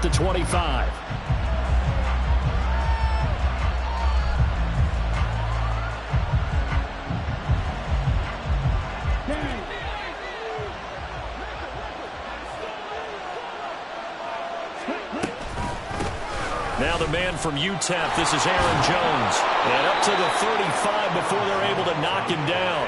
to 25. Now the man from UTEP, this is Aaron Jones. And up to the 35 before they're able to knock him down.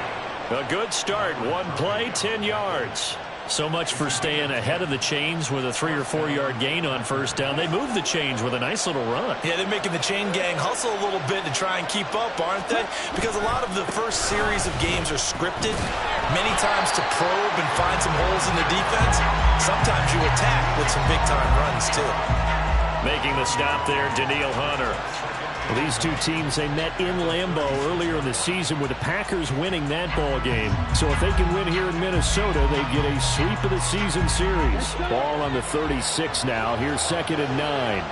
A good start. One play, 10 yards. So much for staying ahead of the chains with a 3 or 4 yard gain on first down. They moved the chains with a nice little run. Yeah, they're making the chain gang hustle a little bit to try and keep up, aren't they? Because a lot of the first series of games are scripted, many times to probe and find some holes in the defense. Sometimes you attack with some big-time runs, too. Making the stop there, Daniil Hunter. Well, these two teams, they met in Lambeau earlier in the season with the Packers winning that ball game. So if they can win here in Minnesota, they get a sweep of the season series. Ball on the 36 now. Here's 2nd and 9.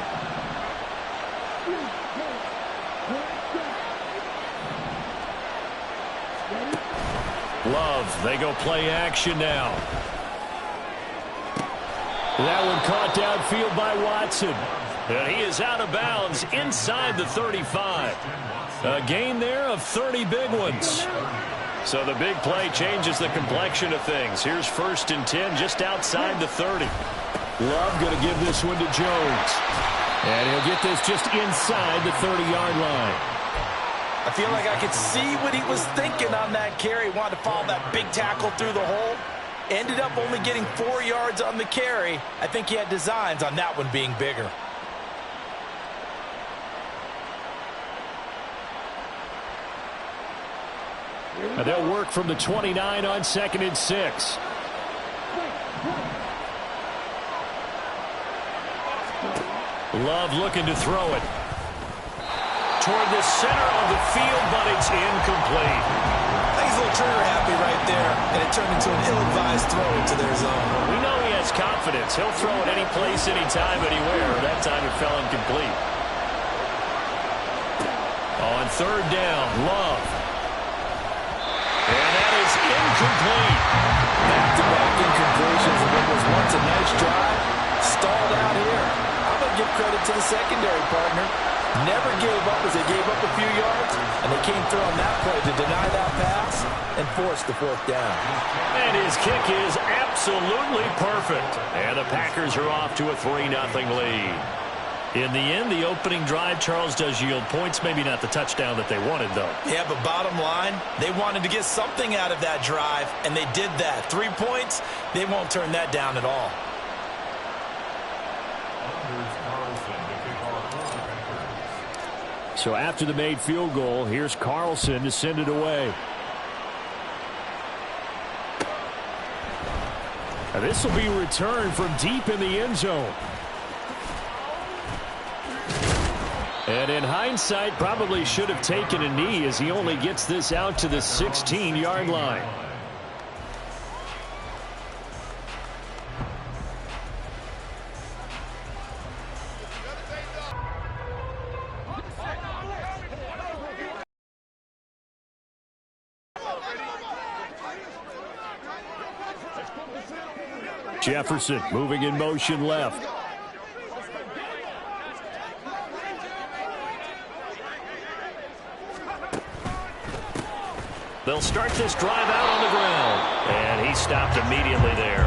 Love, they go play action now. That one caught downfield by Watson. And he is out of bounds inside the 35. A gain there of 30 big ones. So the big play changes the complexion of things. Here's 1st and 10 just outside the 30. Love going to give this one to Jones. And he'll get this just inside the 30-yard line. I feel like I could see what he was thinking on that carry. Wanted to follow that big tackle through the hole. Ended up only getting 4 yards on the carry. I think he had designs on that one being bigger. And they'll work from the 29 on 2nd and 6. Love looking to throw it. Toward the center of the field, but it's incomplete. He's a little trigger happy right there, and it turned into an ill-advised throw into their zone. We know he has confidence. He'll throw it any place, anytime, anywhere. That time it fell incomplete. On 3rd down, Love. And that is incomplete. Back-to-back incompletions of what was once a nice drive. Stalled out here. I'm going to give credit to the secondary partner. Never gave up as they gave up a few yards, and they came through on that play to deny that pass and force the 4th down. And his kick is absolutely perfect. And the Packers are off to a 3-0 lead. In the end, the opening drive, Charles, does yield points. Maybe not the touchdown that they wanted, though. Yeah, but bottom line, they wanted to get something out of that drive, and they did that. 3 points, they won't turn that down at all. So after the made field goal, here's Carlson to send it away. And this will be returned from deep in the end zone. And in hindsight, probably should have taken a knee as he only gets this out to the 16-yard line. Jefferson moving in motion left. They'll start this drive out on the ground. And he stopped immediately there.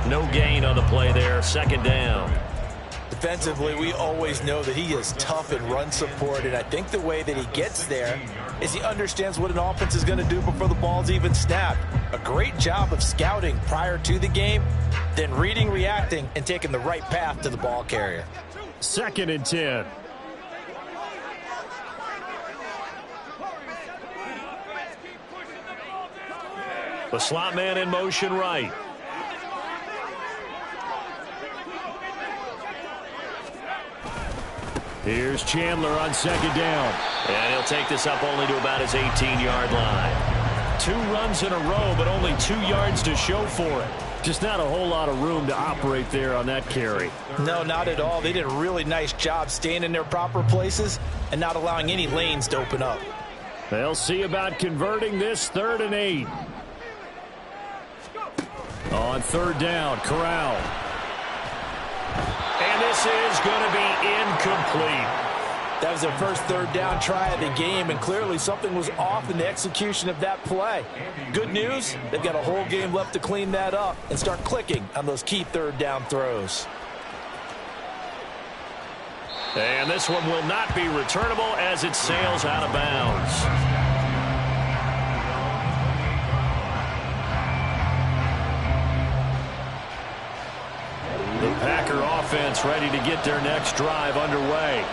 No gain on the play there. 2nd down. Defensively, we always know that he is tough in run support, and I think the way that he gets there is he understands what an offense is going to do before the ball's even snapped. A great job of scouting prior to the game, then reading, reacting, and taking the right path to the ball carrier. 2nd and 10. The slot man in motion right. Here's Chandler on 2nd down. And he'll take this up only to about his 18-yard line. 2 runs in a row, but only 2 yards to show for it. Just not a whole lot of room to operate there on that carry. No, not at all. They did a really nice job staying in their proper places and not allowing any lanes to open up. They'll see about converting this 3rd and 8. On 3rd down, Corral. this is going to be incomplete. That was their first third down try of the game, and clearly something was off in the execution of that play. Good news, they've got a whole game left to clean that up and start clicking on those key third down throws. And this one will not be returnable as it sails out of bounds. The Packer offense ready to get their next drive underway.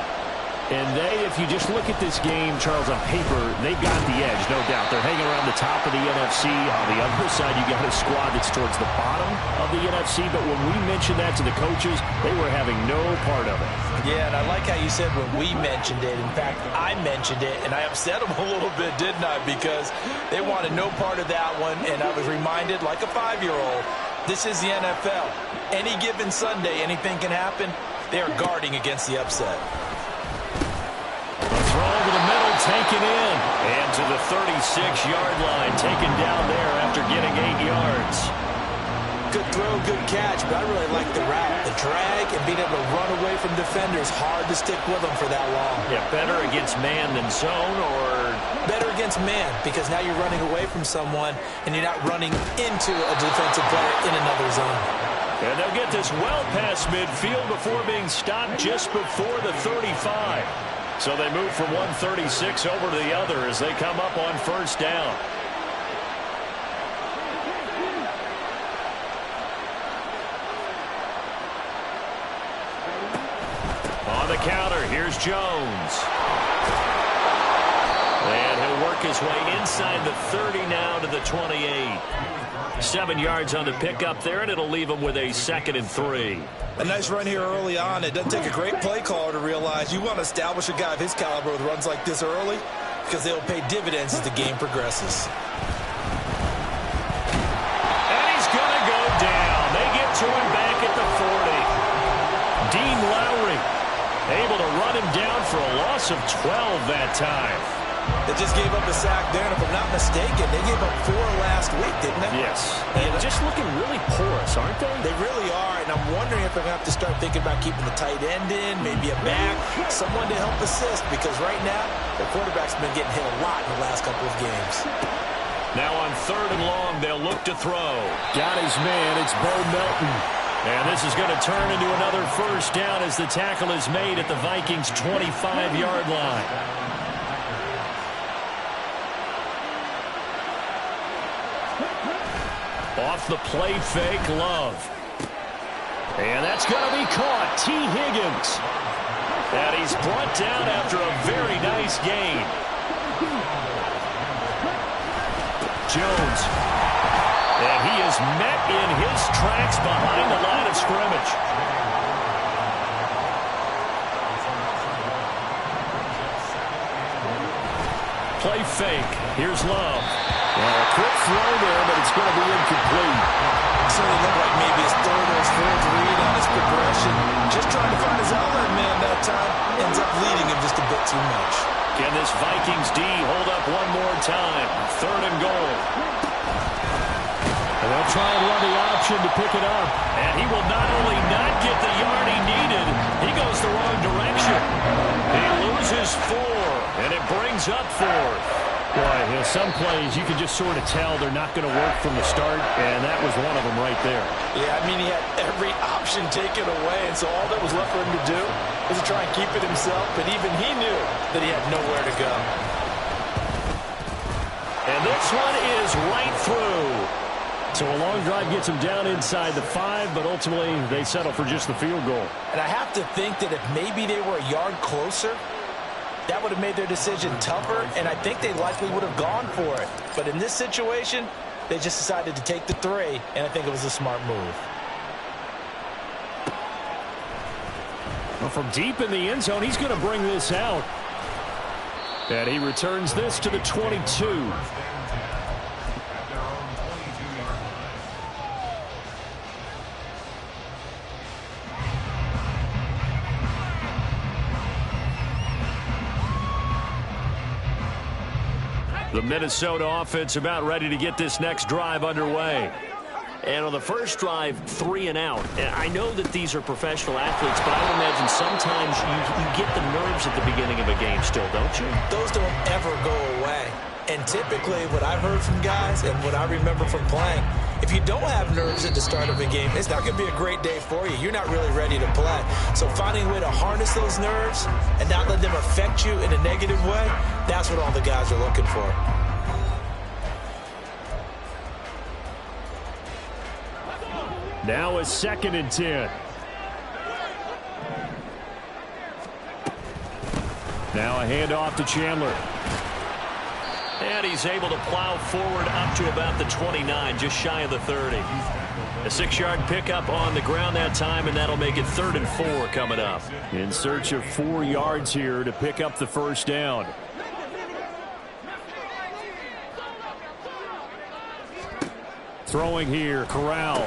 And if you just look at this game, Charles, on paper, they've got the edge, no doubt. They're hanging around the top of the NFC. On the other side, you got a squad that's towards the bottom of the NFC. But when we mentioned that to the coaches, they were having no part of it. Yeah, and I like how you said when we mentioned it. In fact, I mentioned it, and I upset them a little bit, didn't I? Because they wanted no part of that one, and I was reminded, like a 5-year-old, this is the NFL. Any given Sunday, anything can happen. They are guarding against the upset. Throw over the middle, taken in. And to the 36-yard line, taken down there after getting 8 yards. Good throw, good catch, but I really like the route. The drag and being able to run away from defenders, hard to stick with them for that long. Yeah, better against man than zone, or? Better against man, because now you're running away from someone and you're not running into a defensive player in another zone. And they'll get this well past midfield before being stopped just before the 35. So they move from 136 over to the other as they come up on first down. On the counter, here's Jones. And he'll work his way inside the 30 now to the 28. 7 yards on the pickup there, and it'll leave him with a 2nd and 3. A nice run here early on. It doesn't take a great play caller to realize you want to establish a guy of his caliber with runs like this early because they'll pay dividends as the game progresses. And he's going to go down. They get to him back at the 40. Dean Lowry able to run him down for a loss of 12 that time. They just gave up a sack there, and if I'm not mistaken, they gave up 4 last week, didn't they? Yes. And just looking really porous, aren't they? They really are, and I'm wondering if they're going to have to start thinking about keeping the tight end in, maybe a back, someone to help assist, because right now, the quarterback's been getting hit a lot in the last couple of games. Now on 3rd and long, they'll look to throw. Got his man, it's Bo Melton. And this is going to turn into another first down as the tackle is made at the Vikings' 25-yard line. Off the play fake, Love. And that's going to be caught. T. Higgins. And he's brought down after a very nice gain. Jones. And he is met in his tracks behind the line of scrimmage. Play fake. Here's Love. Well, a quick throw there, but it's going to be incomplete. Certainly looked like maybe his 3rd or his 4th read on his progression. Just trying to find his outlet man that time. Ends up leading him just a bit too much. Can this Vikings D hold up one more time? 3rd and goal. And they'll try and run the option to pick it up. And he will not only not get the yard he needed, he goes the wrong direction. He loses 4, and it brings up 4th. Boy, you know, some plays you can just sort of tell they're not going to work from the start, and that was one of them right there. Yeah, I mean, he had every option taken away, and so all that was left for him to do was to try and keep it himself, but even he knew that he had nowhere to go. And this one is right through. So a long drive gets him down inside the 5, but ultimately they settle for just the field goal. And I have to think that if maybe they were a yard closer, that would have made their decision tougher, and I think they likely would have gone for it. But in this situation, they just decided to take the 3, and I think it was a smart move. Well, from deep in the end zone, he's going to bring this out. And he returns this to the 22. The Minnesota offense about ready to get this next drive underway. And on the first drive, 3 and out. And I know that these are professional athletes, but I would imagine sometimes you get the nerves at the beginning of a game still, don't you? Those don't ever go away. And typically what I've heard from guys and what I remember from playing, if you don't have nerves at the start of a game, it's not going to be a great day for you. You're not really ready to play. So finding a way to harness those nerves and not let them affect you in a negative way, that's what all the guys are looking for. Now a 2nd and 10. Now a handoff to Chandler. And he's able to plow forward up to about the 29, just shy of the 30. A 6-yard pickup on the ground that time, and that'll make it 3rd and 4 coming up. In search of 4 yards here to pick up the first down. Throwing here, Corral.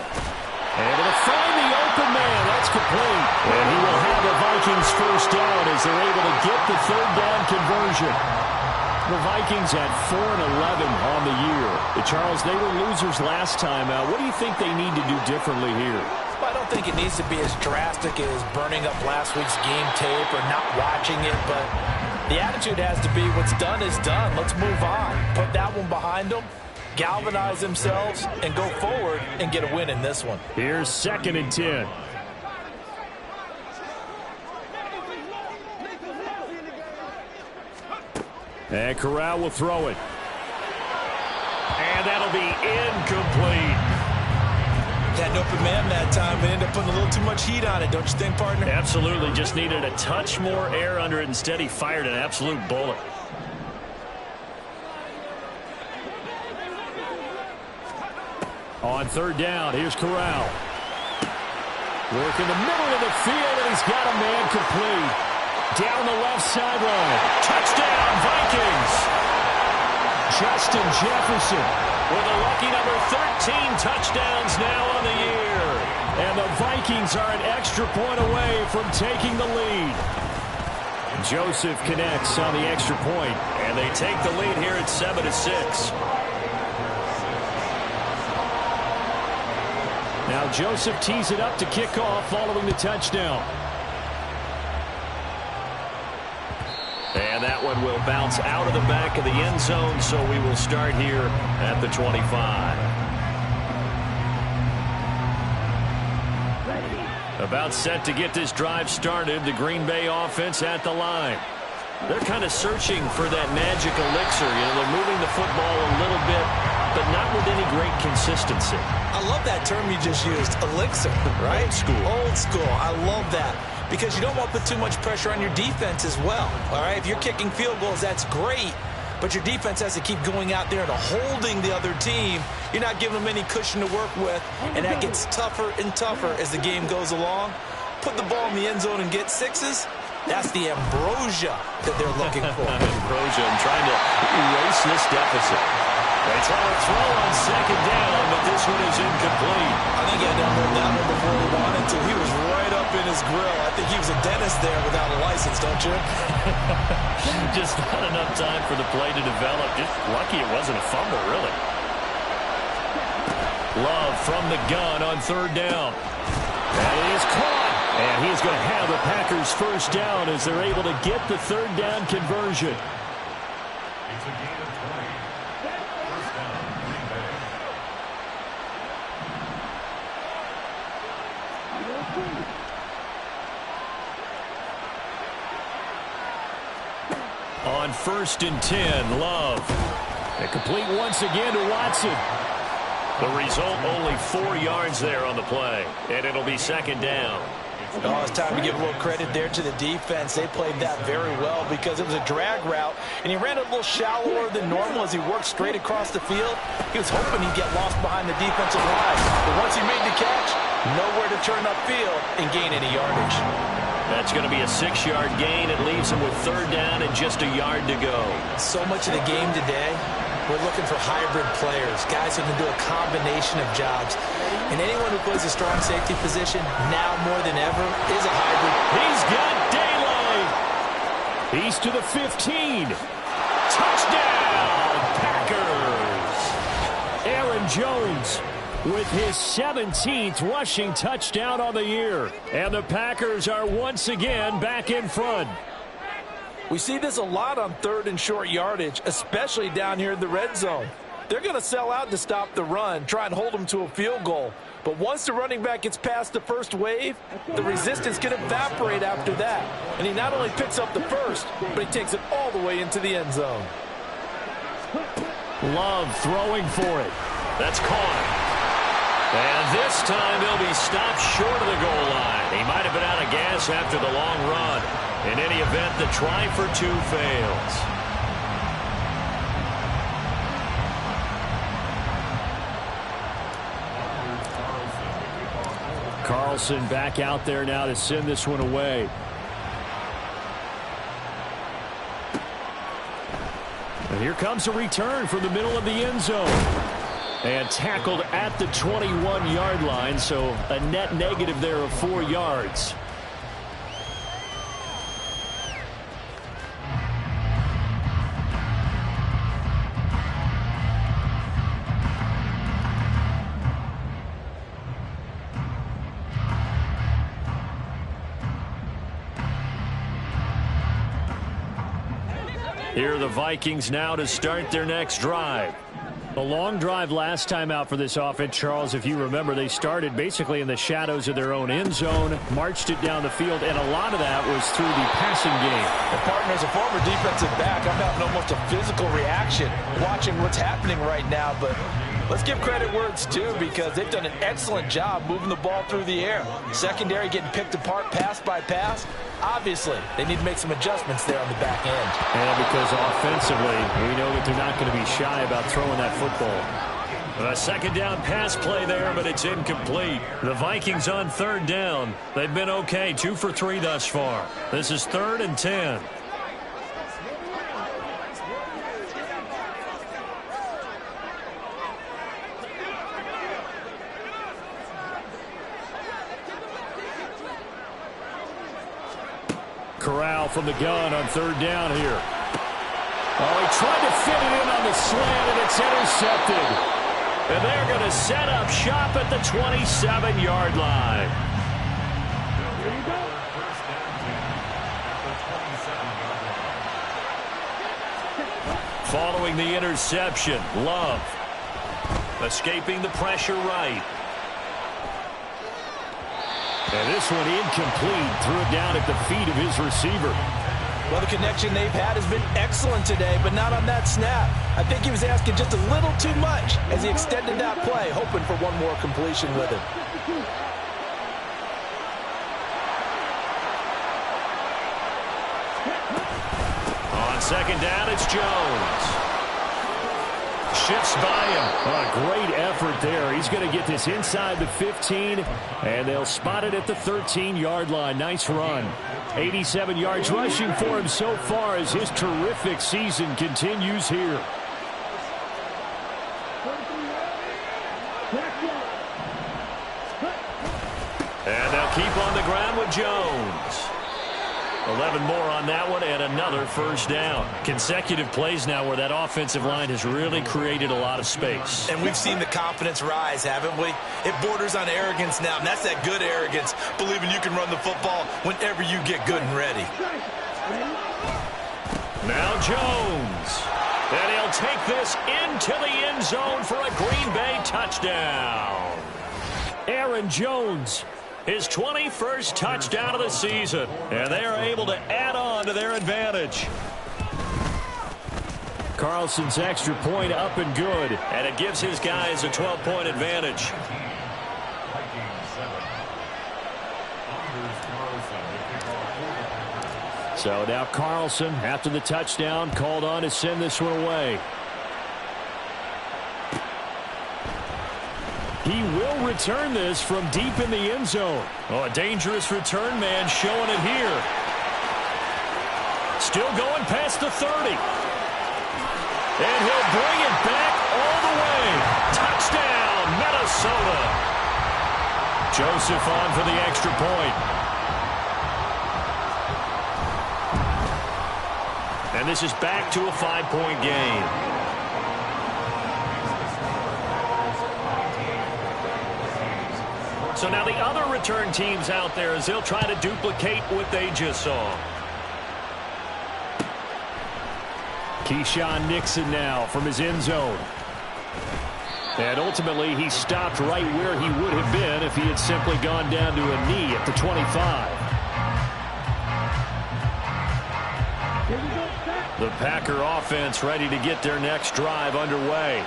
Able to find the open man. That's complete. And he will have the Vikings first down as they're able to get the 3rd down conversion. The Vikings at 4-11 on the year. Charles, they were losers last time out. What do you think they need to do differently here? Well, I don't think it needs to be as drastic as burning up last week's game tape or not watching it, but the attitude has to be what's done is done. Let's move on. Put that one behind them, galvanize themselves, and go forward and get a win in this one. Here's 2nd and 10. And Corral will throw it. And that'll be incomplete. Had an open man that time, but ended up putting a little too much heat on it, don't you think, partner? Absolutely. Just needed a touch more air under it. Instead, he fired an absolute bullet. On 3rd down, here's Corral. Work in the middle of the field, and he's got a man complete. Down the left sideline. Touchdown, Vikings. Justin Jefferson with a lucky number 13 touchdowns now on the year. And the Vikings are an extra point away from taking the lead. Joseph connects on the extra point, and they take the lead here at 7-6. Now Joseph tees it up to kick off following the touchdown. And that one will bounce out of the back of the end zone, so we will start here at the 25. About set to get this drive started, the Green Bay offense at the line. They're kind of searching for that magic elixir. You know, they're moving the football a little bit, but not with any great consistency. I love that term you just used, elixir, right? Old school. Old school. I love that. Because you don't want to put too much pressure on your defense as well. All right, if you're kicking field goals, that's great. But your defense has to keep going out there and holding the other team. You're not giving them any cushion to work with. And that gets tougher and tougher as the game goes along. Put the ball in the end zone and get 6s. That's the ambrosia that they're looking for. Ambrosia, I'm trying to erase this deficit. They try to throw on 2nd down, but this one is incomplete. I think he had to unload that one before he wanted to. He was right up in his grill. I think he was a dentist there without a license, don't you? Just not enough time for the play to develop. Just lucky it wasn't a fumble, really. Love from the gun on 3rd down. That is caught. And he's going to have the Packers first down as they're able to get the 3rd down conversion. On 1st and 10, Love. And complete once again to Watson. The result, only 4 yards there on the play. And it'll be 2nd down. Oh, it's time to give a little credit there to the defense. They played that very well because it was a drag route, and he ran it a little shallower than normal as he worked straight across the field. He was hoping he'd get lost behind the defensive line. But once he made the catch, nowhere to turn upfield and gain any yardage. That's going to be a 6-yard gain. It leaves him with 3rd down and just a yard to go. So much of the game today, we're looking for hybrid players, guys who can do a combination of jobs. And anyone who plays a strong safety position, now more than ever, is a hybrid. He's got daylight. He's to the 15. Touchdown, Packers. Aaron Jones with his 17th rushing touchdown on the year. And the Packers are once again back in front. We see this a lot on third and short yardage, especially down here in the red zone. They're going to sell out to stop the run, try and hold them to a field goal. But once the running back gets past the first wave, the resistance can evaporate after that. And he not only picks up the first, but he takes it all the way into the end zone. Love throwing for it. That's caught. And this time he'll be stopped short of the goal line. He might have been out of gas after the long run. In any event, the try for two fails. Carlson back out there now to send this one away. And here comes a return from the middle of the end zone. And tackled at the 21-yard line, so a net negative there of 4 yards. Here are the Vikings now to start their next drive. A long drive last time out for this offense, Charles. If you remember, they started basically in the shadows of their own end zone, marched it down the field, and a lot of that was through the passing game. Well, partner, as a former defensive back, I'm having almost a physical reaction watching what's happening right now, but let's give credit where it's due because they've done an excellent job moving the ball through the air. Secondary getting picked apart pass by pass. Obviously, they need to make some adjustments there on the back end. And because offensively, we know that they're not going to be shy about throwing that football. A second down pass play there, but it's incomplete. The Vikings on third down. They've been okay, 2 for 3 thus far. This is 3rd and 10. Corral from the gun on third down here. Oh, he tried to fit it in on the slant, and it's intercepted. And they're going to set up shop at the 27-yard line. Following the interception, Love escaping the pressure right. And this one incomplete. Threw it down at the feet of his receiver. Well, the connection they've had has been excellent today, but not on that snap. I think he was asking just a little too much as he extended that play, hoping for one more completion with it. On second down, it's Jones. Shifts by him. Oh, a great effort there. He's going to get this inside the 15, and they'll spot it at the 13-yard line. Nice run. 87 yards rushing for him so far as his terrific season continues here. And they'll keep on the ground with Jones. 11 more on that one and another first down. Consecutive plays now where that offensive line has really created a lot of space. And we've seen the confidence rise, haven't we? It borders on arrogance now, and that's that good arrogance, believing you can run the football whenever you get good and ready. Now Jones. And he'll take this into the end zone for a Green Bay touchdown. Aaron Jones. His 21st touchdown of the season. And they are able to add on to their advantage. Carlson's extra point up and good. And it gives his guys a 12-point advantage. So now Carlson, after the touchdown, called on to send this one away. He will return this from deep in the end zone. Oh, a dangerous return man showing it here. Still going past the 30. And he'll bring it back all the way. Touchdown, Minnesota. Joseph on for the extra point. And this is back to a 5-point game. So now the other return teams out there as they'll try to duplicate what they just saw. Keyshawn Nixon now from his end zone. And ultimately, he stopped right where he would have been if he had simply gone down to a knee at the 25. The Packer offense ready to get their next drive underway.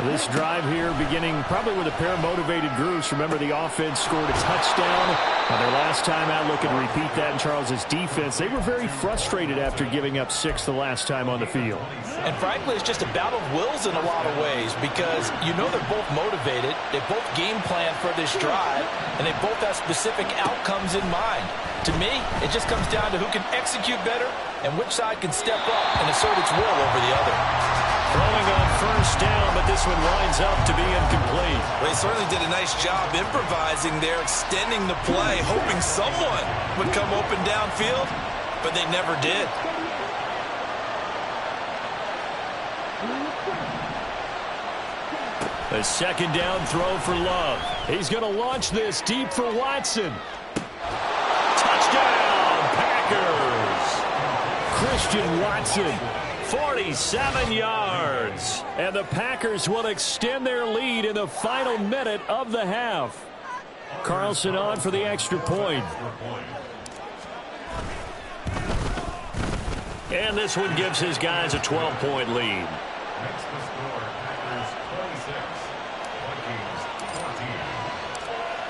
This drive here beginning probably with a pair of motivated groups. Remember, the offense scored a touchdown. Their last time out, looking to repeat that in Charles's defense. They were very frustrated after giving up 6 the last time on the field. And frankly, it's just a battle of wills in a lot of ways because you know they're both motivated. They both game plan for this drive, and they both have specific outcomes in mind. To me, it just comes down to who can execute better and which side can step up and assert its will over the other. Throwing on first down, but this one winds up to be incomplete. Well, they certainly did a nice job improvising there, extending the play, hoping someone would come open downfield, but they never did. A second down throw for Love. He's going to launch this deep for Watson. Touchdown, Packers! Christian Watson, 47 yards. And the Packers will extend their lead in the final minute of the half. Carlson on for the extra point. And this one gives his guys a 12-point lead.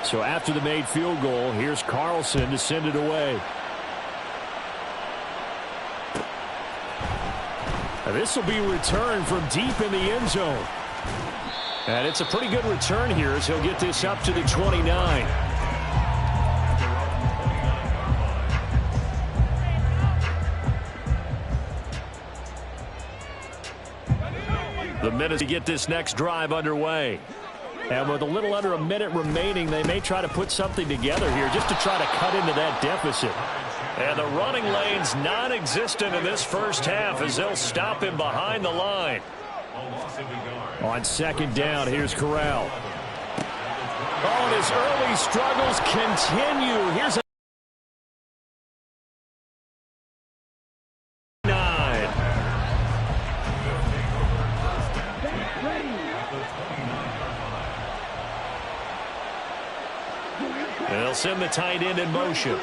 So after the made field goal, here's Carlson to send it away. Now this will be returned from deep in the end zone. And it's a pretty good return here as he'll get this up to the 29. The minute to get this next drive underway. And with a little under a minute remaining, they may try to put something together here just to try to cut into that deficit. And the running lane's non-existent in this first half as they'll stop him behind the line. On second down, here's Corral. Oh, and his early struggles continue. Here's a they'll send the tight end in motion.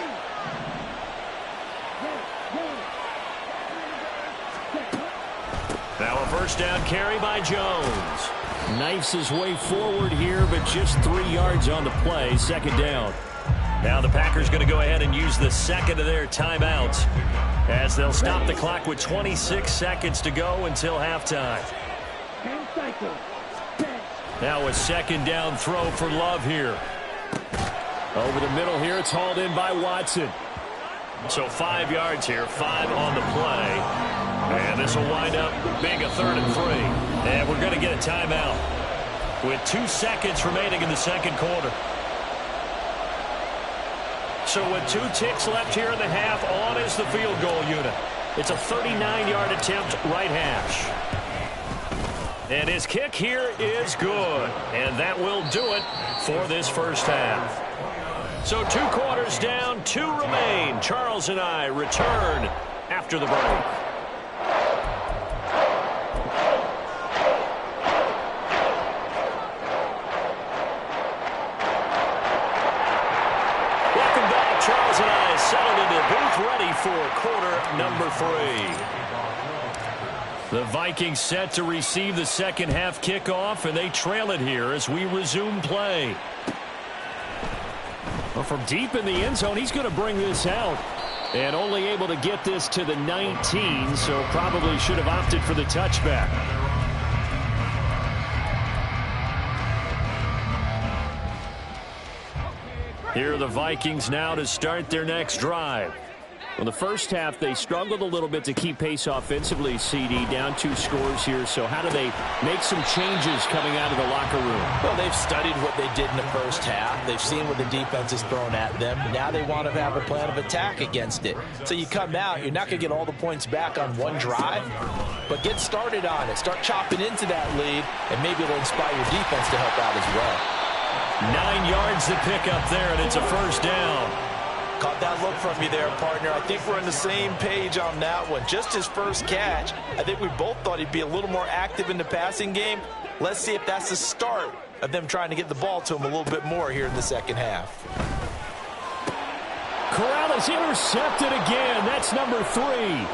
Now a first down carry by Jones. Knifes his way forward here, but just 3 yards on the play. Second down. Now the Packers going to go ahead and use the second of their timeouts as they'll stop the clock with 26 seconds to go until halftime. Now a second down throw for Love here. Over the middle here, it's hauled in by Watson. So 5 yards here, 5 on the play. And this will wind up being a 3rd and 3. And we're going to get a timeout with 2 seconds remaining in the second quarter. So with 2 ticks left here in the half, on is the field goal unit. It's a 39-yard attempt, right hash. And his kick here is good. And that will do it for this first half. So 2 quarters down, 2 remain. Charles and I return after the break. Welcome back. Charles and I settled into the booth ready for quarter number 3. The Vikings set to receive the second half kickoff, and they trail it here as we resume play. Well, from deep in the end zone, he's going to bring this out. And only able to get this to the 19, so probably should have opted for the touchback. Here are the Vikings now to start their next drive. Well, the first half, they struggled a little bit to keep pace offensively, CD, down 2 scores here. So how do they make some changes coming out of the locker room? Well, they've studied what they did in the first half. They've seen what the defense is throwing at them. Now they want to have a plan of attack against it. So you come out, you're not going to get all the points back on one drive, but get started on it. Start chopping into that lead, and maybe it'll inspire your defense to help out as well. 9 yards to pick up there, and it's a first down. Caught that look from you there, partner. I think we're on the same page on that one. Just his first catch. I think we both thought he'd be a little more active in the passing game. Let's see if that's the start of them trying to get the ball to him a little bit more here in the second half. Corral is intercepted again. That's number 3.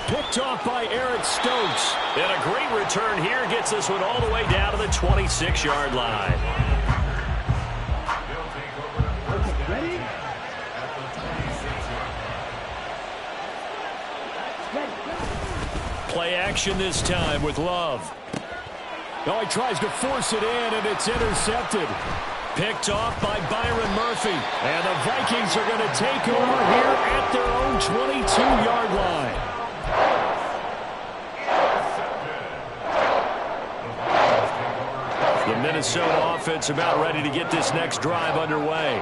Picked off by Eric Stokes. And a great return here gets this one all the way down to the 26-yard line. Ready? Play action this time with Love. Oh, he tries to force it in, and it's intercepted. Picked off by Byron Murphy. And the Vikings are going to take over here at their own 22-yard line. The Minnesota offense about ready to get this next drive underway.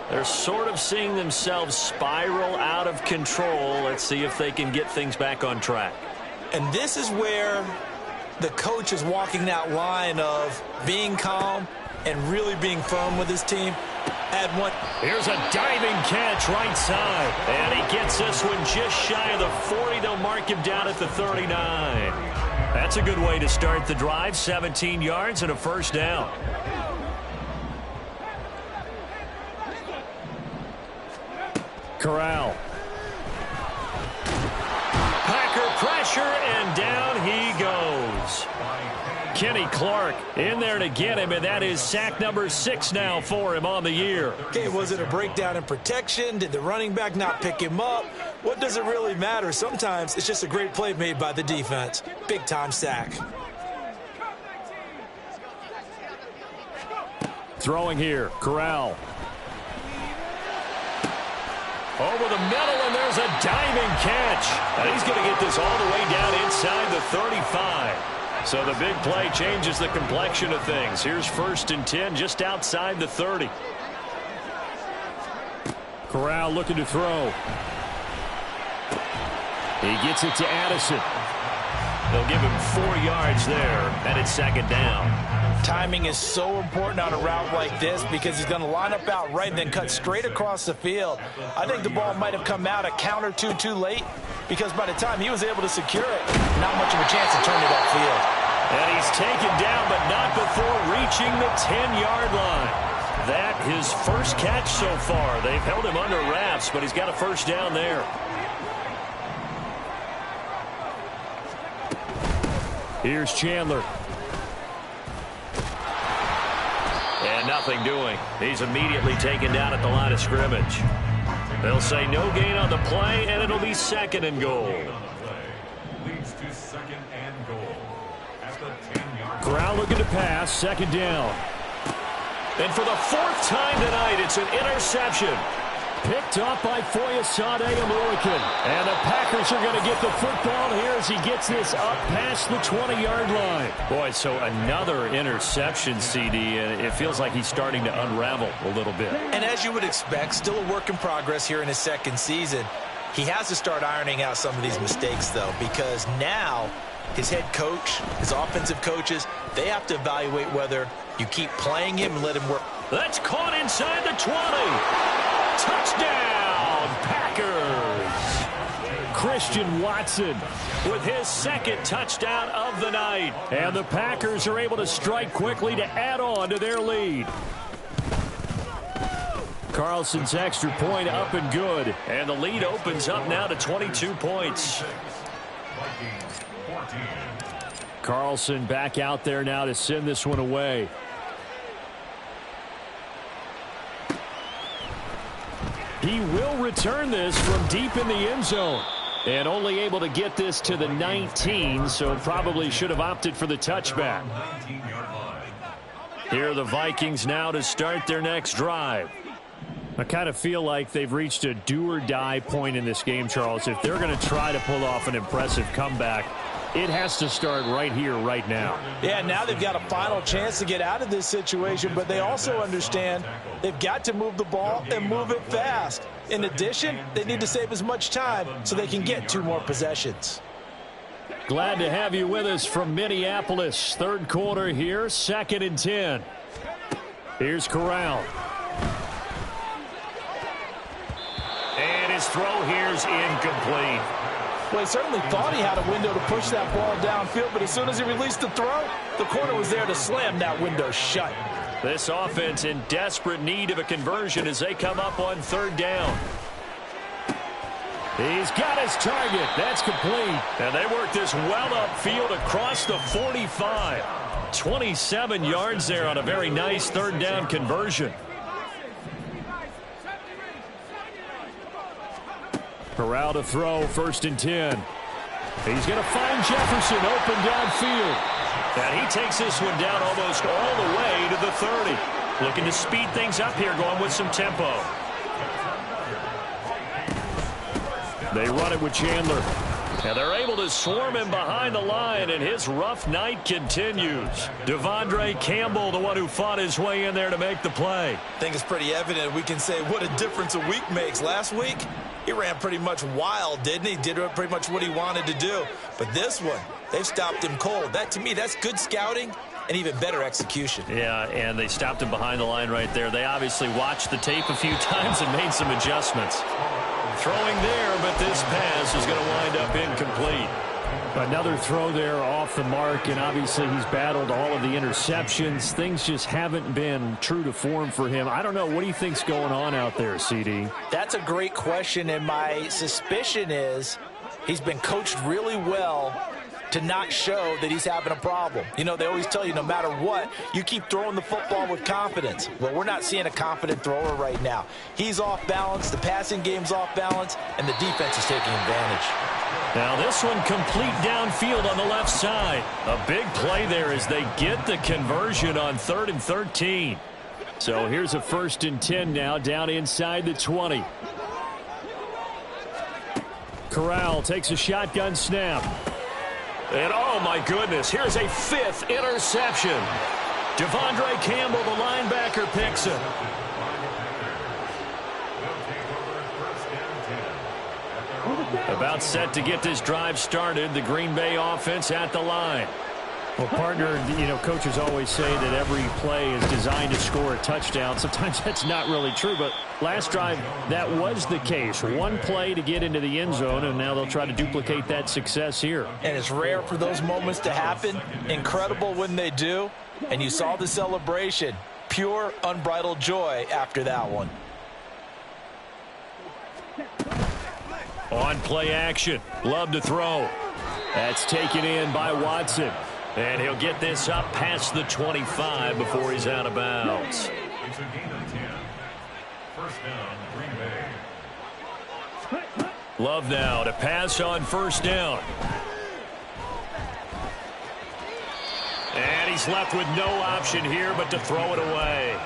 They're sort of seeing themselves spiral out of control. Let's see if they can get things back on track. And this is where the coach is walking that line of being calm and really being firm with his team. Here's a diving catch right side. And he gets this one just shy of the 40. They'll mark him down at the 39. That's a good way to start the drive. 17 yards and a first down. Corral. Packer pressure, and down he goes. Kenny Clark in there to get him, and that is sack number 6 now for him on the year. Okay, was it a breakdown in protection? Did the running back not pick him up? What does it really matter? Sometimes it's just a great play made by the defense. Big-time sack. Throwing here, Corral. Over the middle, and there's a diving catch. And he's going to get this all the way down inside the 35. So the big play changes the complexion of things. Here's 1st and 10 just outside the 30. Corral looking to throw. He gets it to Addison. They'll give him 4 yards there, and it's 2nd down. Timing is so important on a route like this because he's going to line up out right and then cut straight across the field. I think the ball might have come out a count or two too late because by the time he was able to secure it, not much of a chance to turn it upfield. And he's taken down, but not before reaching the 10-yard line. That his first catch so far. They've held him under wraps, but he's got a first down there. Here's Chandler. And nothing doing. He's immediately taken down at the line of scrimmage. They'll say no gain on the play, and it'll be 2nd and goal. Leads to 2nd and goal at the 10-yard line. Corral looking to pass, 2nd down. And for the 4th time tonight, it's an interception. Picked off by Foyesade American. And the Packers are going to get the football here as he gets this up past the 20-yard line. Boy, so another interception, CD, and it feels like he's starting to unravel a little bit. And as you would expect, still a work in progress here in his 2nd season. He has to start ironing out some of these mistakes, though, because now his head coach, his offensive coaches, they have to evaluate whether you keep playing him and let him work. That's caught inside the 20. Touchdown, Packers. Christian Watson with his 2nd touchdown of the night. And the Packers are able to strike quickly to add on to their lead. Carlson's extra point up and good. And the lead opens up now to 22 points. Carlson back out there now to send this one away. He will return this from deep in the end zone. And only able to get this to the 19, so probably should have opted for the touchback. Here are the Vikings now to start their next drive. I kind of feel like they've reached a do-or-die point in this game, Charles. If they're going to try to pull off an impressive comeback, it has to start right here, right now. Yeah, now they've got a final chance to get out of this situation, but they also understand they've got to move the ball and move it fast. In addition, they need to save as much time so they can get 2 more possessions. Glad to have you with us from Minneapolis. 3rd quarter here, 2nd and 10. Here's Corral. And his throw here's incomplete. Well, he certainly thought he had a window to push that ball downfield, but as soon as he released the throw, the corner was there to slam that window shut. This offense in desperate need of a conversion as they come up on third down. He's got his target. That's complete. And they work this well upfield across the 45. 27 yards there on a very nice third down conversion. Corral to throw, 1st and 10. He's going to find Jefferson open downfield. And he takes this one down almost all the way to the 30. Looking to speed things up here, going with some tempo. They run it with Chandler. And they're able to swarm him behind the line, and his rough night continues. Devondre Campbell, the one who fought his way in there to make the play. I think it's pretty evident. We can say what a difference a week makes. Last week, he ran pretty much wild, didn't he? Did pretty much what he wanted to do. But this one, they've stopped him cold. That, to me, that's good scouting and even better execution. Yeah, and they stopped him behind the line right there. They obviously watched the tape a few times and made some adjustments. Throwing there, but this pass is going to wind up incomplete. Another throw there off the mark, and obviously he's battled all of the interceptions. Things just haven't been true to form for him. I don't know. What do you think's going on out there, CD? That's a great question, and my suspicion is he's been coached really well to not show that he's having a problem. You know, they always tell you no matter what, you keep throwing the football with confidence. Well, we're not seeing a confident thrower right now. He's off balance, the passing game's off balance, and the defense is taking advantage. Now this one complete downfield on the left side. A big play there as they get the conversion on 3rd and 13. So here's a 1st and 10 now down inside the 20. Corral takes a shotgun snap. And oh my goodness, here's a 5th interception. Devondre Campbell, the linebacker, picks it. About set to get this drive started. The Green Bay offense at the line. Well, partner, you know, coaches always say that every play is designed to score a touchdown. Sometimes that's not really true, but last drive, that was the case. One play to get into the end zone, and now they'll try to duplicate that success here. And it's rare for those moments to happen. Incredible when they do. And you saw the celebration. Pure, unbridled joy after that one. On play action. Love to throw. That's taken in by Watson. And he'll get this up past the 25 before he's out of bounds. It's a gain of 10. First down, Green Bay. Love now to pass on 1st down. And he's left with no option here but to throw it away.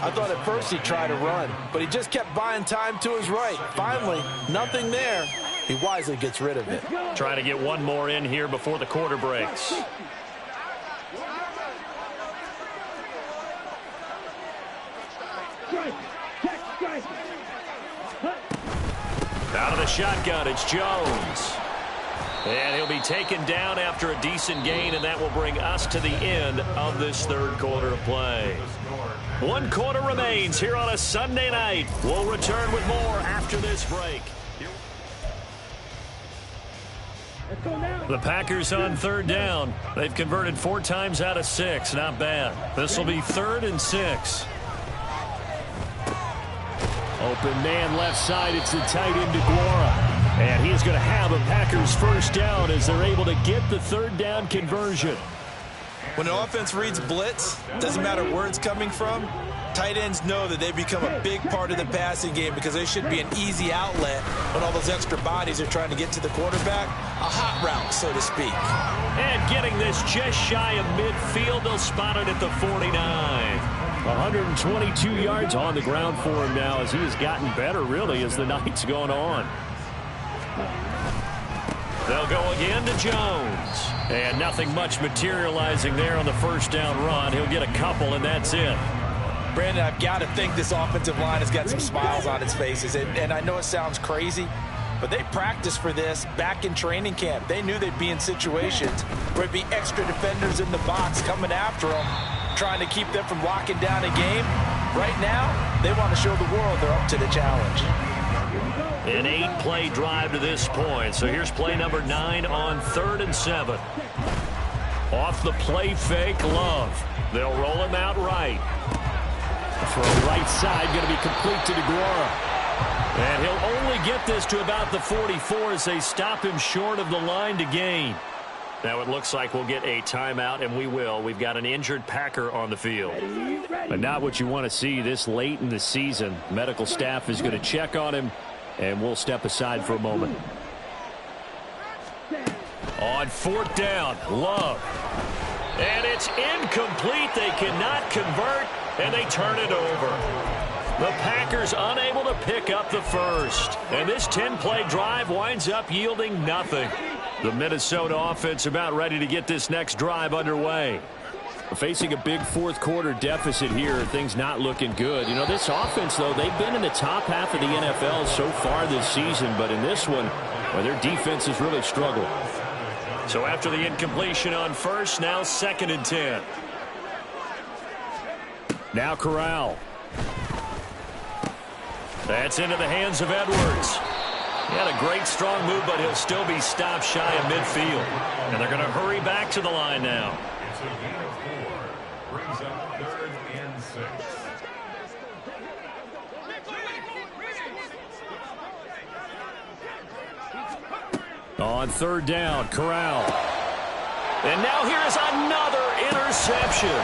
I thought at first he'd try to run, but he just kept buying time to his right. Finally, nothing there. He wisely gets rid of it. Trying to get one more in here before the quarter breaks. Out of the shotgun, it's Jones. And he'll be taken down after a decent gain, and that will bring us to the end of this 3rd quarter of play. 1 quarter remains here on a Sunday night. We'll return with more after this break. The Packers on 3rd down. They've converted 4 times out of 6. Not bad. This will be 3rd and 6. Open man left side. It's the tight end DeGuara. And he's going to have a Packers 1st down as they're able to get the 3rd down conversion. When an offense reads blitz, doesn't matter where it's coming from, tight ends know that they become a big part of the passing game because they should be an easy outlet when all those extra bodies are trying to get to the quarterback. A hot route, so to speak. And getting this just shy of midfield, they'll spot it at the 49. 122 yards on the ground for him now as he has gotten better, really, as the night's gone on. They'll go again to Jones. And nothing much materializing there on the 1st down run. He'll get a couple, and that's it. Brandon, I've got to think this offensive line has got some smiles on its faces. And I know it sounds crazy, but they practiced for this back in training camp. They knew they'd be in situations where there'd be extra defenders in the box coming after them, trying to keep them from locking down a game. Right now, they want to show the world they're up to the challenge. An 8-play drive to this point. So here's play number 9 on 3rd and 7. Off the play fake, Love. They'll roll him out right. Throw right side, going to be complete to DeGuara. And he'll only get this to about the 44 as they stop him short of the line to gain. Now it looks like we'll get a timeout, and we will. We've got an injured Packer on the field. But not what you want to see this late in the season. Medical staff is going to check on him, and we'll step aside for a moment. On 4th down, Love. And it's incomplete. They cannot convert, and they turn it over. The Packers unable to pick up the first. And this 10-play drive winds up yielding nothing. The Minnesota offense about ready to get this next drive underway. Facing a big fourth-quarter deficit here, things not looking good. You know, this offense, though, they've been in the top half of the NFL so far this season. But in this one, well, their defense has really struggled. So after the incompletion on first, now 2nd and 10. Now Corral. That's into the hands of Edwards. He had a great strong move, but he'll still be stopped shy of midfield. And they're going to hurry back to the line now. It's a gain of 4. Brings up 3rd and 6. On 3rd down, Corral. And now here is another interception.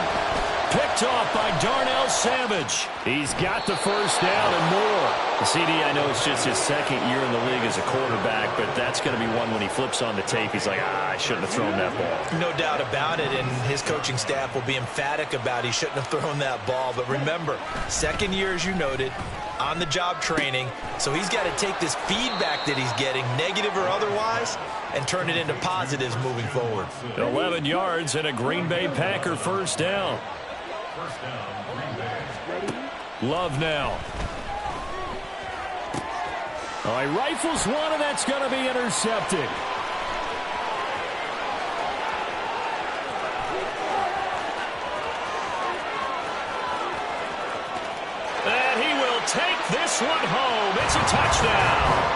Picked off by Darnell Savage. He's got the first down and more. CD, I know it's just his 2nd year in the league as a quarterback, but that's going to be one when he flips on the tape. He's like, I shouldn't have thrown that ball. No doubt about it, and his coaching staff will be emphatic about he shouldn't have thrown that ball. But remember, 2nd year, as you noted, on-the-job training. So he's got to take this feedback that he's getting, negative or otherwise, and turn it into positives moving forward. 11 yards and a Green Bay Packer first down. First down, Green Bay. Love now. All right, rifles one, and that's going to be intercepted. And he will take this one home. It's a touchdown.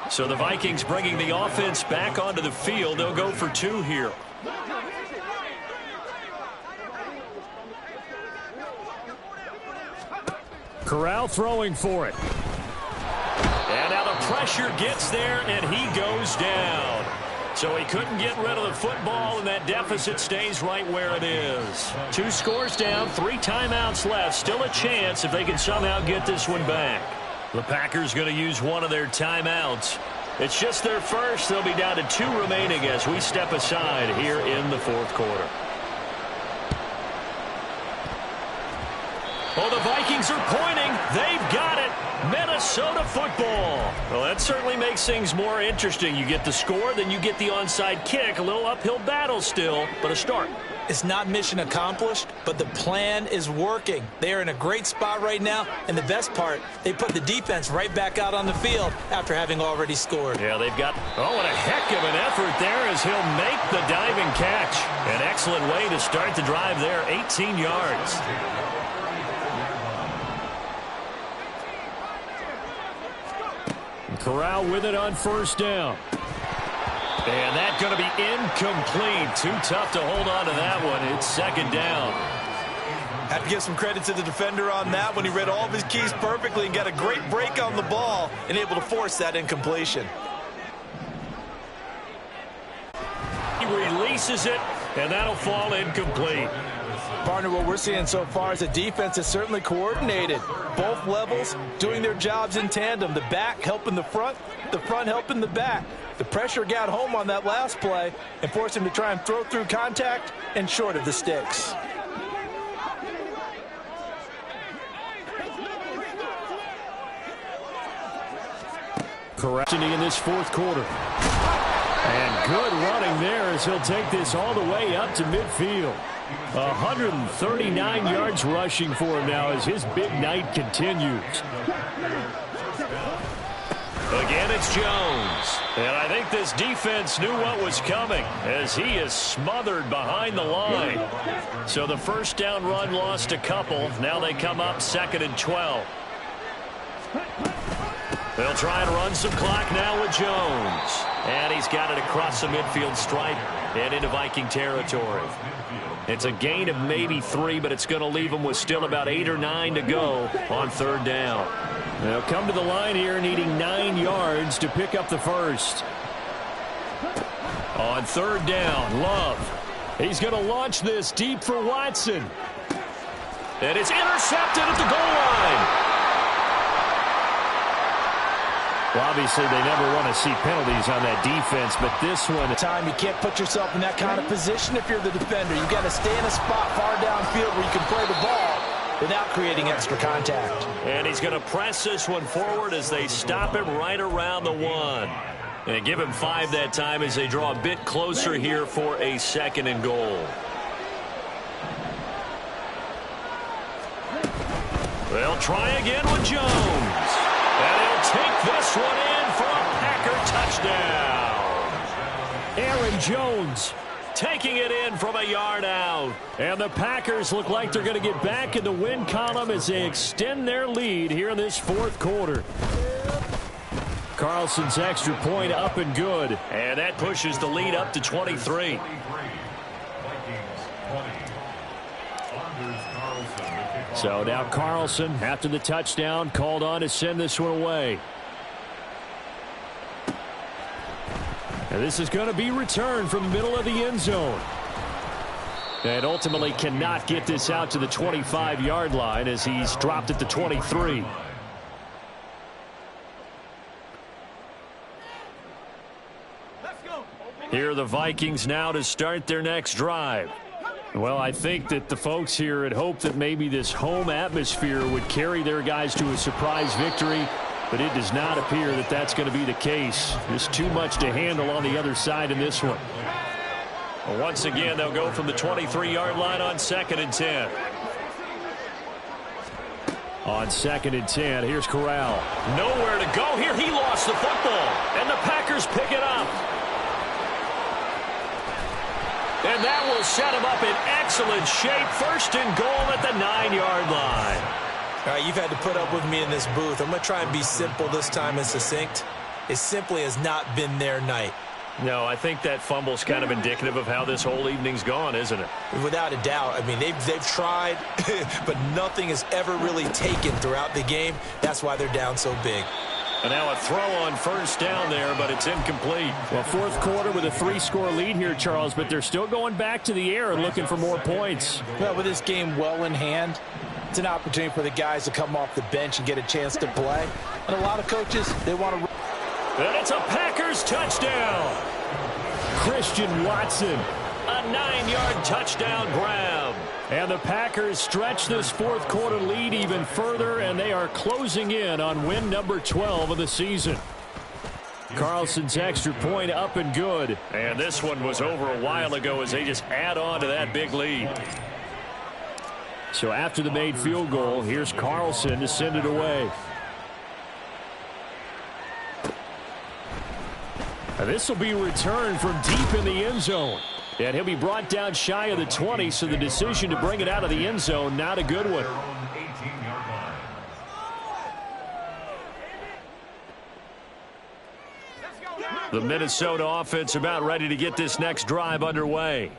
So the Vikings bringing the offense back onto the field. They'll go for 2 here. Corral throwing for it. And now the pressure gets there, and he goes down. So he couldn't get rid of the football, and that deficit stays right where it is. 2 scores down, 3 timeouts left. Still a chance if they can somehow get this one back. The Packers going to use one of their timeouts. It's just their first. They'll be down to 2 remaining as we step aside here in the 4th quarter. Oh, the Vikings are pointing. They've got it. Minnesota football. Well, that certainly makes things more interesting. You get the score, then you get the onside kick. A little uphill battle still, but a start. It's not mission accomplished, but the plan is working. They are in a great spot right now, and the best part, they put the defense right back out on the field after having already scored. Yeah, they've got, what a heck of an effort there as he'll make the diving catch. An excellent way to start the drive there, 18 yards. Corral with it on first down. And that's going to be incomplete. Too tough to hold on to that one. It's 2nd down. Have to give some credit to the defender on that when he read all of his keys perfectly and got a great break on the ball and able to force that incompletion. He releases it, and that'll fall incomplete. Partner, what we're seeing so far is the defense is certainly coordinated. Both levels doing their jobs in tandem. The back helping the front helping the back. The pressure got home on that last play and forced him to try and throw through contact and short of the sticks. Correction in this 4th quarter. And good running there as he'll take this all the way up to midfield. 139 yards rushing for him now as his big night continues. Again, it's Jones. And I think this defense knew what was coming as he is smothered behind the line. So the first down run lost a couple. Now they come up 2nd and 12. They'll try and run some clock now with Jones. And he's got it across the midfield stripe and into Viking territory. It's a gain of maybe 3, but it's going to leave them with still about 8 or 9 to go on 3rd down. They'll come to the line here needing 9 yards to pick up the first. On 3rd down, Love. He's going to launch this deep for Watson. And it's intercepted at the goal line. Well, obviously, they never want to see penalties on that defense, but this one... You can't put yourself in that kind of position if you're the defender. You've got to stay in a spot far downfield where you can play the ball without creating extra contact. And he's going to press this one forward as they stop him right around the 1. And give him 5 that time as they draw a bit closer here for a 2nd and goal. They'll try again with Jones. And he'll take this one in for a Packer touchdown. Aaron Jones taking it in from a yard out. And the Packers look like they're going to get back in the win column as they extend their lead here in this 4th quarter. Carlson's extra point up and good. And that pushes the lead up to 23. So now Carlson, after the touchdown, called on to send this one away. And this is going to be returned from the middle of the end zone. And ultimately cannot get this out to the 25-yard line as he's dropped at the 23. Here are the Vikings now to start their next drive. Well, I think that the folks here had hoped that maybe this home atmosphere would carry their guys to a surprise victory, but it does not appear that that's going to be the case. There's too much to handle on the other side in this one. Well, once again, they'll go from the 23-yard line on 2nd and 10. On 2nd and 10, here's Corral. Nowhere to go here. He lost the football, and the Packers pick it up. And that will set him up in excellent shape. 1st and goal at the 9-yard line. All right, you've had to put up with me in this booth. I'm going to try and be simple this time and succinct. It simply has not been their night. No, I think that fumble's kind of indicative of how this whole evening's gone, isn't it? Without a doubt. I mean, they've tried, but nothing has ever really taken throughout the game. That's why they're down so big. And now a throw on 1st down there, but it's incomplete. Well, 4th quarter with a 3-score lead here, Charles, but they're still going back to the air and looking for more points. Well, with this game well in hand, it's an opportunity for the guys to come off the bench and get a chance to play. And a lot of coaches, they want to... And it's a Packers touchdown. Christian Watson, a 9-yard touchdown grab. And the Packers stretch this 4th quarter lead even further, and they are closing in on win number 12 of the season. Carlson's extra point up and good. And this one was over a while ago as they just add on to that big lead. So after the made field goal, here's Carlson to send it away. And this will be returned from deep in the end zone. And he'll be brought down shy of the 20, so the decision to bring it out of the end zone, not a good one. The Minnesota offense about ready to get this next drive underway.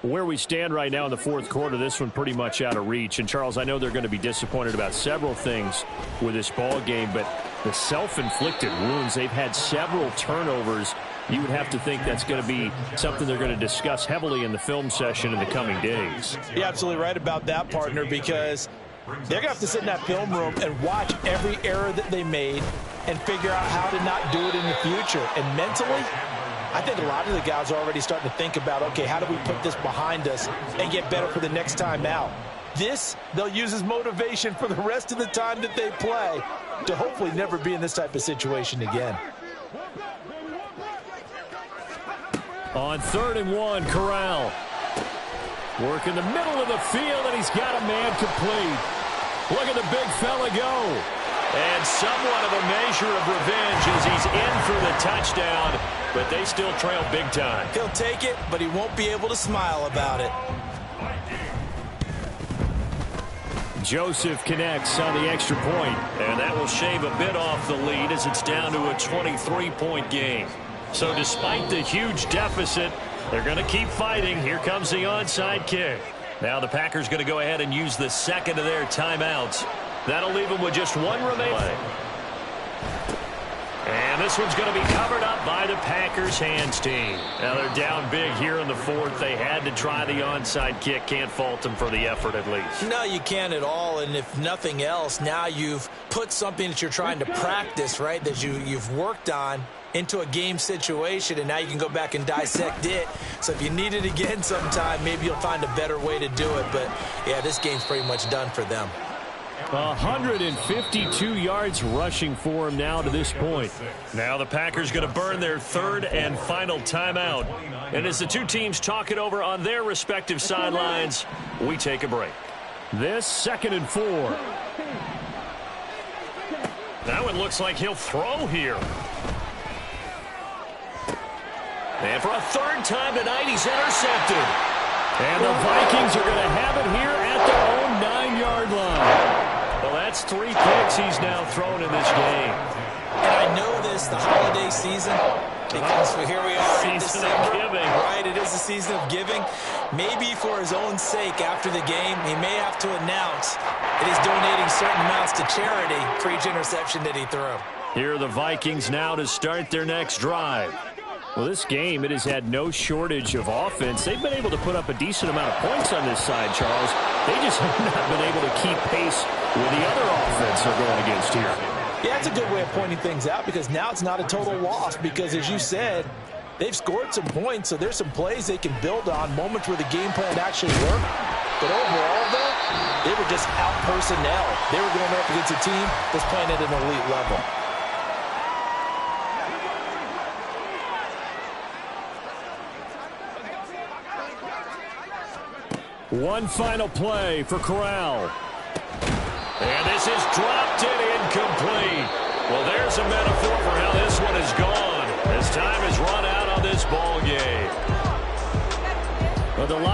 Where we stand right now in the 4th quarter, this one pretty much out of reach. And, Charles, I know they're going to be disappointed about several things with this ball game, but the self-inflicted wounds, they've had several turnovers. You would have to think that's going to be something they're going to discuss heavily in the film session in the coming days. You're absolutely right about that, partner, because they're going to have to sit in that film room and watch every error that they made and figure out how to not do it in the future. And mentally, I think a lot of the guys are already starting to think about, okay, how do we put this behind us and get better for the next time out? This, they'll use as motivation for the rest of the time that they play to hopefully never be in this type of situation again. On 3rd and 1, Corral. Work in the middle of the field, and he's got a man complete. Look at the big fella go. And somewhat of a measure of revenge as he's in for the touchdown, but they still trail big time. He'll take it, but he won't be able to smile about it. Joseph connects on the extra point, and that will shave a bit off the lead as it's down to a 23-point game. So despite the huge deficit, they're going to keep fighting. Here comes the onside kick. Now the Packers going to go ahead and use the second of their timeouts. That'll leave them with just one remaining. And this one's going to be covered up by the Packers hands team. Now they're down big here in the 4th. They had to try the onside kick. Can't fault them for the effort at least. No, you can't at all. And if nothing else, now you've put something that you're trying to practice, right, that you've worked on into a game situation, and now you can go back and dissect it. So if you need it again sometime, maybe you'll find a better way to do it. But, yeah, this game's pretty much done for them. 152 yards rushing for him now to this point. Now the Packers going to burn their 3rd and final timeout. And as the two teams talk it over on their respective sidelines, we take a break. This 2nd and 4. Now it looks like he'll throw here. And for a 3rd time tonight, he's intercepted. And the Vikings are going to have it here at their own 9-yard line. Well, that's 3 picks he's now thrown in this game. And I know this, the holiday season, because here we are in Season December. of giving. Right, it is the season of giving. Maybe for his own sake after the game, he may have to announce that he's donating certain amounts to charity for each interception that he threw. Here are the Vikings now to start their next drive. Well, this game, it has had no shortage of offense. They've been able to put up a decent amount of points on this side, Charles. They just have not been able to keep pace with the other offense they're going against here. Yeah, that's a good way of pointing things out because now it's not a total loss because, as you said, they've scored some points, so there's some plays they can build on, moments where the game plan actually worked. But overall, though, they were just out personnel. They were going up against a team that's playing at an elite level. One final play for Corral. And this is dropped and incomplete. Well, there's a metaphor for how this one is gone. As time has run out on this ball game. Well, the